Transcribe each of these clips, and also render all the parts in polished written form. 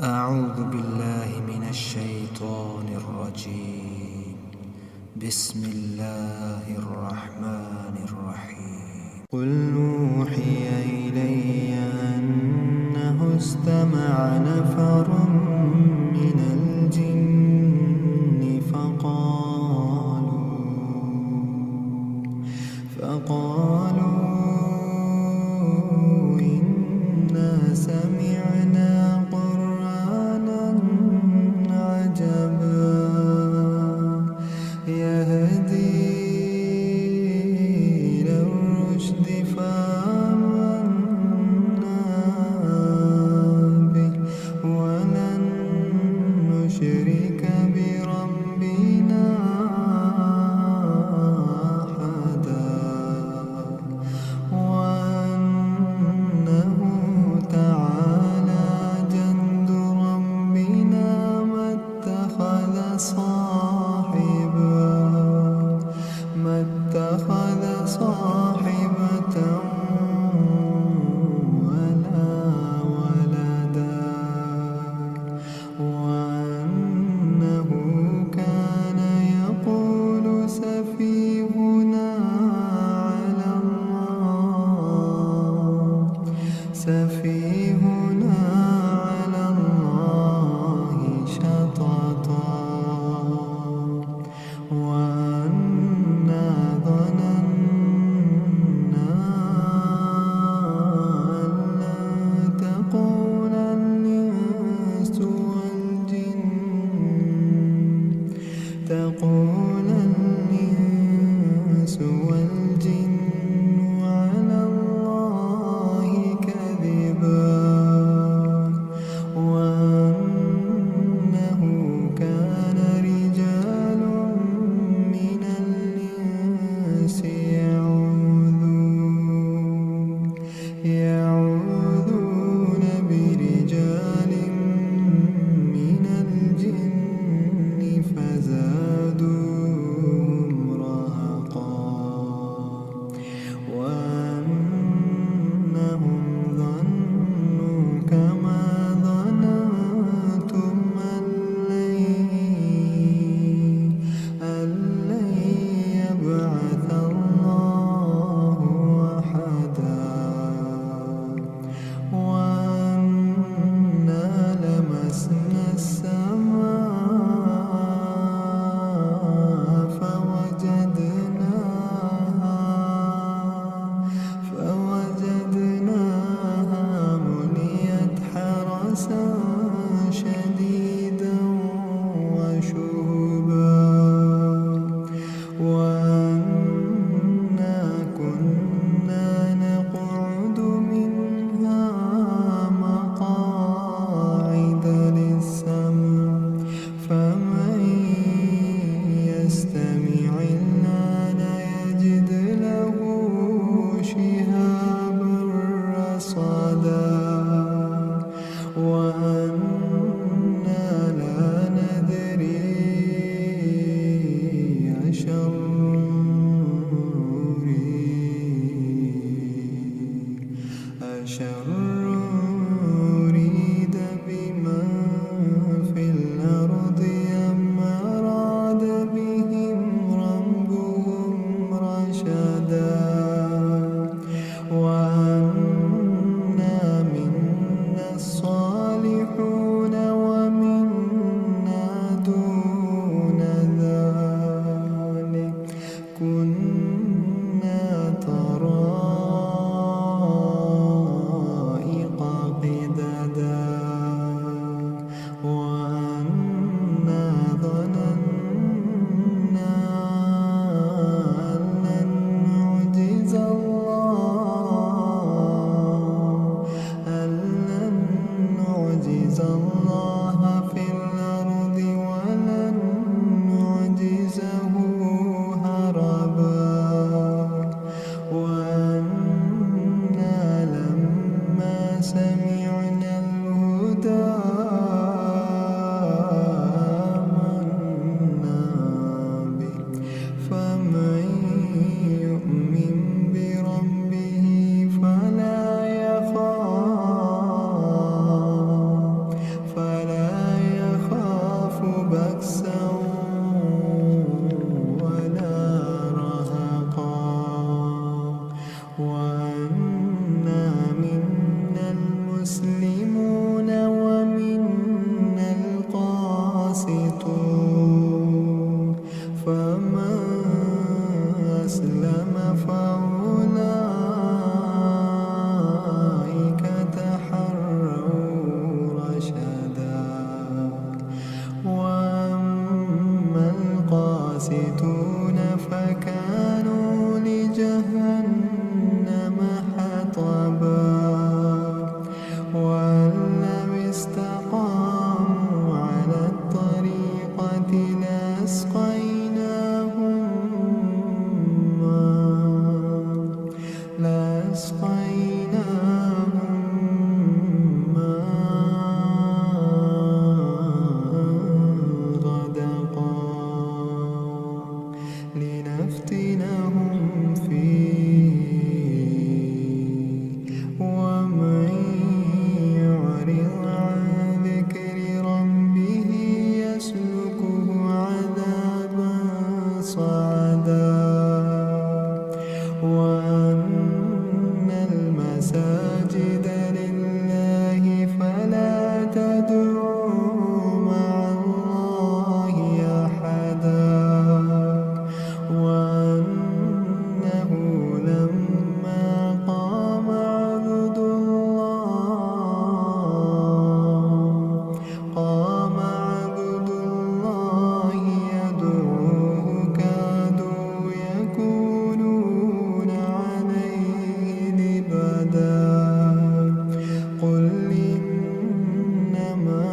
أعوذ بالله من الشيطان الرجيم. بسم الله الرحمن الرحيم. قل نوحي إلي أنه استمع نفر من الجن فقالوا إنا سمعنا قرآنا عجبا يهدي إلى الرشد فآمنا به ولن نشرك بربنا أحدا وأنه تعالى جد ربنا ما اتخذ صاحبة ولا ولدا وأنه كان يقول سفيهنا على الله شططا وأنا ظننا أن لن تقول الإنس والجن على الله كذبا وأنه كان رجال من الإنس يعوذون برجال من الجن فزادوهم رهقا وأنهم ظنوا كما ظننتم أن لن يبعث الله أحدا وأنا لمسنا السماء فوجدناها مليت حرسا شديدا وشهبا وأنا كنا نقعد منها مقاعد للسمع فمن يستمع الآن يجد له شهابا رصدا وأنا لا ندري أشر أريد بمن في الأرض أم أراد بهم ربهم رشدا وأنا منا الصالحون ومنا دون ذلك كنا طرائق قددا وأنا ظننا أن لن نعجز الله في الأرض ولن نعجزه هربا وأنا لما سمعنا الهدى آمنا به فمن يؤمن بربه فلا يخاف قاسطون فكانوا لجهنم حطبا وأن لو استقاموا على الطريقة لأسقيناهم غدقا لنفتنهم فيه ومن يعرض عن ذكر ربه يسلكه عذابا صعدا وأن المساجد لله فلا تدعوا مع الله أحدا وأنه لما قام عبد الله يدعوه كادوا يكونون عليه لبدا قل إنما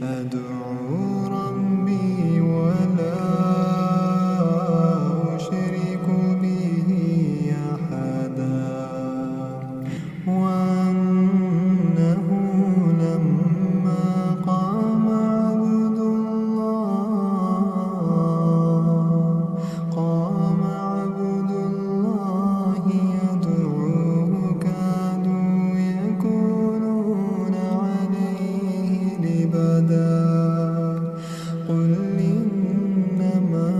أدعو ربي ولا أشرك به أحدا وأنه لما قام عبد الله يدعوه كادوا يكونون عليه لبدا قل إنما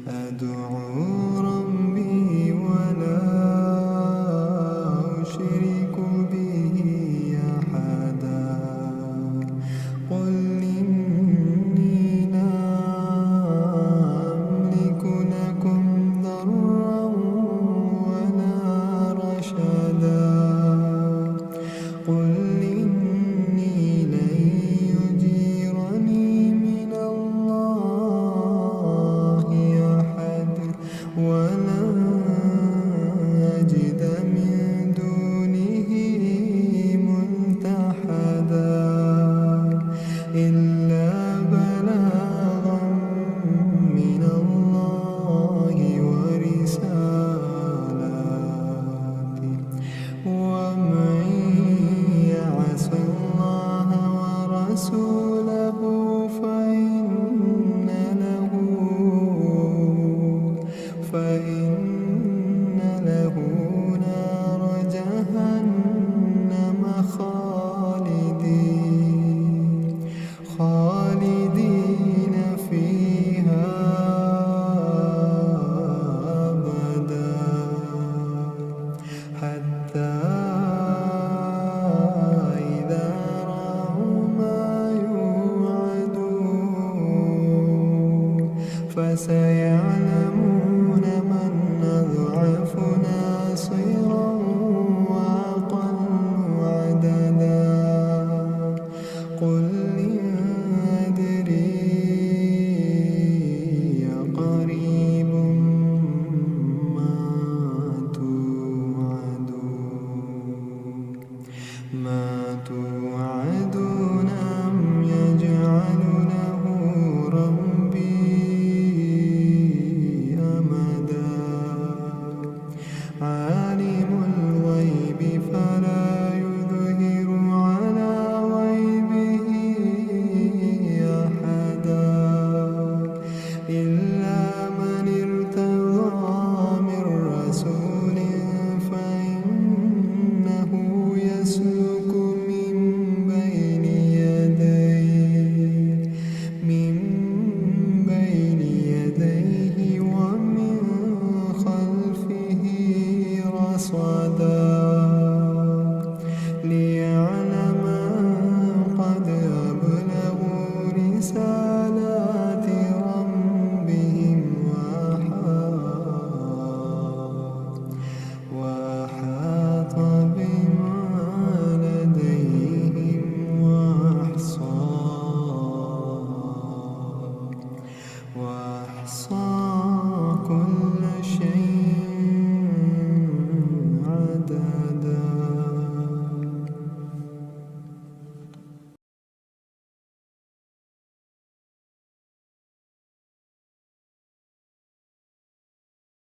أدعو ربي ولا أشرك به أحدا قل إني لا أملك لكم ضرا ولا رشدا قل إني لن يجيرني من الله أحد ولن أجد من دونه ملتحدا إلا بلاغا من الله ورسالاته ومن يعص الله ورسوله فإن له نار جهنم خالدين فيها أبدا حتى إذا رأوا ما يوعدون فسيعلمون